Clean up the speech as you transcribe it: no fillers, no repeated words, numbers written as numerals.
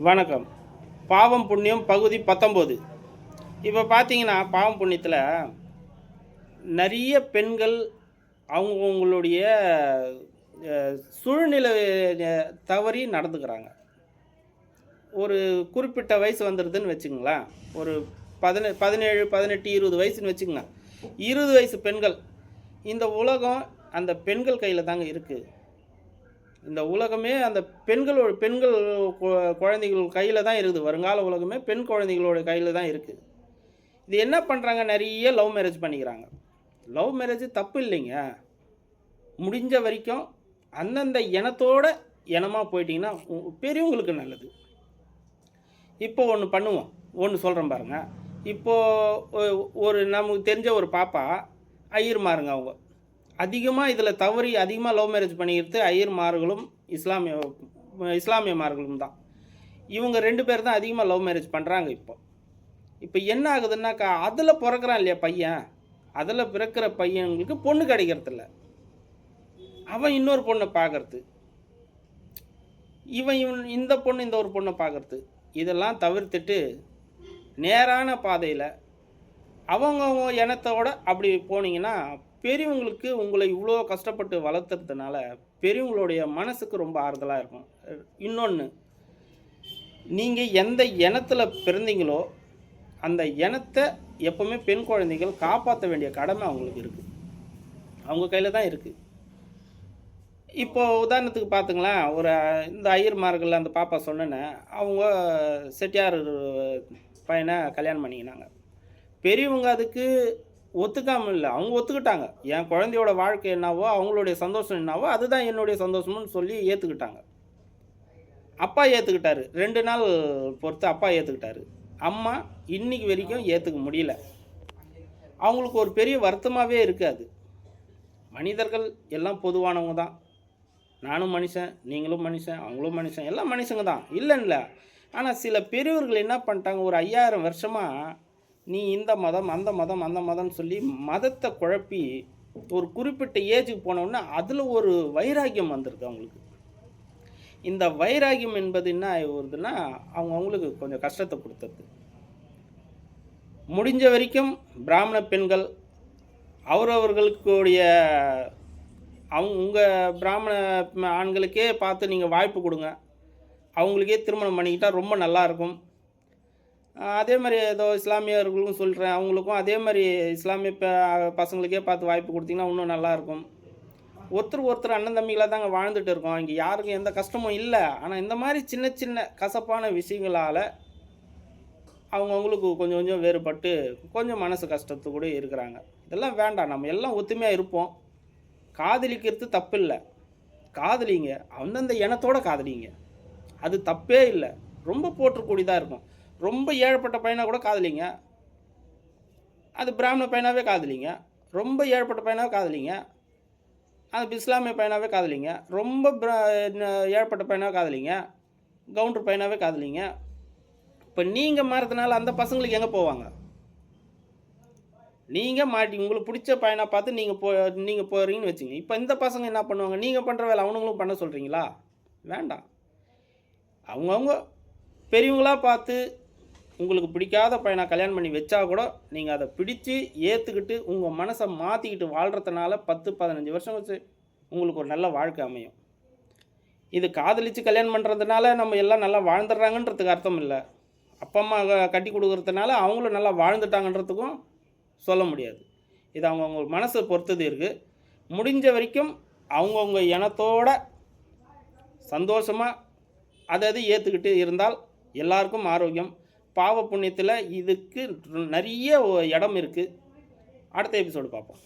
வணக்கம். பாவம் புண்ணியம் பகுதி 19. இப்போ பார்த்தீங்கன்னா, பாவம் புண்ணியத்தில் நிறைய பெண்கள் அவங்களுடைய சூழ்நிலை தவறி நடந்துக்கிறாங்க. ஒரு குறிப்பிட்ட வயசு வந்துடுதுன்னு வச்சுங்களேன். ஒரு 17, 18, 20 வயசுன்னு வச்சுக்கங்க. 20 வயசு பெண்கள். இந்த உலகம் அந்த பெண்கள் கையில் தாங்க இருக்குது. இந்த உலகமே அந்த பெண்கள் குழந்தைகள் கையில் தான் இருக்குது. வருங்கால உலகமே பெண் குழந்தைகளோட கையில் தான் இருக்குது. இது என்ன பண்ணுறாங்க, நிறைய லவ் மேரேஜ் பண்ணிக்கிறாங்க. லவ் மேரேஜ் தப்பு இல்லைங்க. முடிஞ்ச வரைக்கும் அந்தந்த இனத்தோட இனமாக போயிட்டிங்கன்னா பெரியவங்களுக்கு நல்லது. இப்போ ஒன்று பண்ணுவோம், ஒன்று சொல்கிறேன் பாருங்கள். இப்போது ஒரு நமக்கு தெரிஞ்ச ஒரு பாப்பா ஐயர்மாருங்க. அவங்க அதிகமாக இதில் தவறி அதிகமாக லவ் மேரேஜ் பண்ணிக்கிறது ஐயர்மார்களும் இஸ்லாமியமார்களும் தான். இவங்க 2 பேர் தான் அதிகமாக லவ் மேரேஜ் பண்ணுறாங்க. இப்போ என்ன ஆகுதுன்னாக்கா, அதில் பிறக்கிறான் இல்லையா பையன், அதில் பிறக்கிற பையன்களுக்கு பொண்ணு கிடைக்கிறதில்ல. அவன் இன்னொரு பொண்ணை பார்க்கறது, இவன் இந்த பொண்ணு இந்த ஒரு பொண்ணை பார்க்கறது, இதெல்லாம் தவிர்த்துட்டு நேரான பாதையில் அவங்கவுங்க இனத்தோட அப்படி போனீங்கன்னா, பெரியவங்களுக்கு உங்களை இவ்வளோ கஷ்டப்பட்டு வளர்த்துறதுனால பெரியவங்களுடைய மனசுக்கு ரொம்ப ஆறுதலாக இருக்கும். இன்னொன்று, நீங்கள் எந்த இனத்தில் பிறந்தீங்களோ அந்த இனத்தை எப்போவுமே பெண் குழந்தைகள் காப்பாற்ற வேண்டிய கடமை அவங்களுக்கு இருக்குது. அவங்க கையில் தான் இருக்குது. இப்போது உதாரணத்துக்கு பார்த்துங்களேன், ஒரு இந்த ஐயர்மார்கள் அந்த பாப்பா சொன்னேன்னு, அவங்க செட்டியார் பையனை கல்யாணம் பண்ணிக்கினாங்க. பெரியவங்க அதுக்கு ஒத்துக்காமல் இல்லை, அவங்க ஒத்துக்கிட்டாங்க. என் குழந்தையோட வாழ்க்கை என்னவோ, அவங்களுடைய சந்தோஷம் என்னவோ அதுதான் என்னுடைய சந்தோஷம்னு சொல்லி ஏற்றுக்கிட்டாங்க. அப்பா ஏற்றுக்கிட்டாரு. 2 நாள் பொறுத்து அப்பா ஏற்றுக்கிட்டாரு. அம்மா இன்னைக்கு வரைக்கும் ஏற்றுக்க முடியல. அவங்களுக்கு ஒரு பெரிய வருத்தமாகவே இருக்காது. மனிதர்கள் எல்லாம் பொதுவானவங்க தான். நானும் மனுஷன், நீங்களும் மனுஷன், அவங்களும் மனுஷன், எல்லாம் மனுஷங்க தான், இல்லைன்னு. ஆனால் சில பெரியவர்கள் என்ன பண்ணிட்டாங்க, ஒரு 5000 வருஷமாக நீ இந்த மதம் அந்த மதம் அந்த மதம்னு சொல்லி மதத்தை குழப்பி ஒரு குறிப்பிட்ட ஏஜுக்கு போனோன்னா அதில் ஒரு வைராக்கியம் வந்துடுது அவங்களுக்கு. இந்த வைராக்கியம் என்பது என்ன வருதுன்னா, அவங்களுக்கு கொஞ்சம் கஷ்டத்தை கொடுத்துருது. முடிஞ்ச வரைக்கும் பிராமண பெண்கள் அவரவர்களுக்குடைய உங்கள் பிராமண ஆண்களுக்கே பார்த்து நீங்கள் வாய்ப்பு கொடுங்க. அவங்களுக்கே திருமணம் பண்ணிக்கிட்டால் ரொம்ப நல்லாயிருக்கும். அதே மாதிரி ஏதோ இஸ்லாமியர்களுக்கும் சொல்கிறேன், அவங்களுக்கும் அதே மாதிரி இஸ்லாமிய பசங்களுக்கே பார்த்து வாய்ப்பு கொடுத்தீங்கன்னா இன்னும் நல்லாயிருக்கும். ஒருத்தர் அண்ணன் தம்பிகளாக தாங்க வாழ்ந்துட்டு இருக்கோம். இங்கே யாருக்கும் எந்த கஷ்டமும் இல்லை. ஆனால் இந்த மாதிரி சின்ன சின்ன கசப்பான விஷயங்களால் அவங்களுக்கு கொஞ்சம் கொஞ்சம் வேறுபட்டு கொஞ்சம் மனசு கஷ்டத்து கூட இருக்கிறாங்க. இதெல்லாம் வேண்டாம். நம்ம எல்லாம் ஒத்துமையாக இருப்போம். காதலிக்கிறது தப்பு இல்லை, காதலிங்க, அந்தந்த இனத்தோட காதலிங்க, அது தப்பே இல்லை. ரொம்ப போற்றக்கூடியதாக இருக்கும். ரொம்ப ஏழைப்பட்ட பையனாக கூட காதலிங்க, அது பிராமண பையனாகவே காதலிங்க. ரொம்ப ஏழைப்பட்ட பையனாக காதலிங்க, அது இஸ்லாமிய பையனாகவே காதலிங்க. ரொம்ப ஏழைப்பட்ட பையனாக காதலிங்க, கவுண்டர் பையனாகவே காதலிங்க. இப்போ நீங்கள் மாறதுனால அந்த பசங்களுக்கு எங்கே போவாங்க? நீங்கள் உங்களுக்கு பிடிச்ச பையனாக பார்த்து நீங்கள் போகிறீங்கன்னு வச்சுங்க. இப்போ இந்த பசங்க என்ன பண்ணுவாங்க? நீங்கள் பண்ணுற வேலை அவனுங்களும் பண்ண சொல்கிறீங்களா? வேண்டாம். அவங்கவுங்க பெரியவங்களாக பார்த்து உங்களுக்கு பிடிக்காத பையனை கல்யாணம் பண்ணி வச்சா கூட நீங்கள் அதை பிடிச்சி ஏற்றுக்கிட்டு உங்கள் மனசை மாற்றிக்கிட்டு வாழ்கிறதுனால 10-15 வருஷம் வச்சு உங்களுக்கு ஒரு நல்ல வாழ்க்கை அமையும். இது காதலித்து கல்யாணம் பண்ணுறதுனால நம்ம எல்லாம் நல்லா வாழ்ந்துடுறாங்கன்றதுக்கு அர்த்தம் இல்லை. அப்பா அம்மா கட்டி கொடுக்குறதுனால அவங்களும் நல்லா வாழ்ந்துட்டாங்கன்றதுக்கும் சொல்ல முடியாது. இது அவங்கவுங்க மனசை பொறுத்தது இருக்குது. முடிஞ்ச வரைக்கும் அவங்கவுங்க இனத்தோட சந்தோஷமாக அதை ஏற்றுக்கிட்டு இருந்தால் எல்லாருக்கும் ஆரோக்கியம். பாவ புண்ணியத்தில் இதுக்கு நிறைய இடம் இருக்குது. அடுத்த எபிசோடு பார்ப்போம்.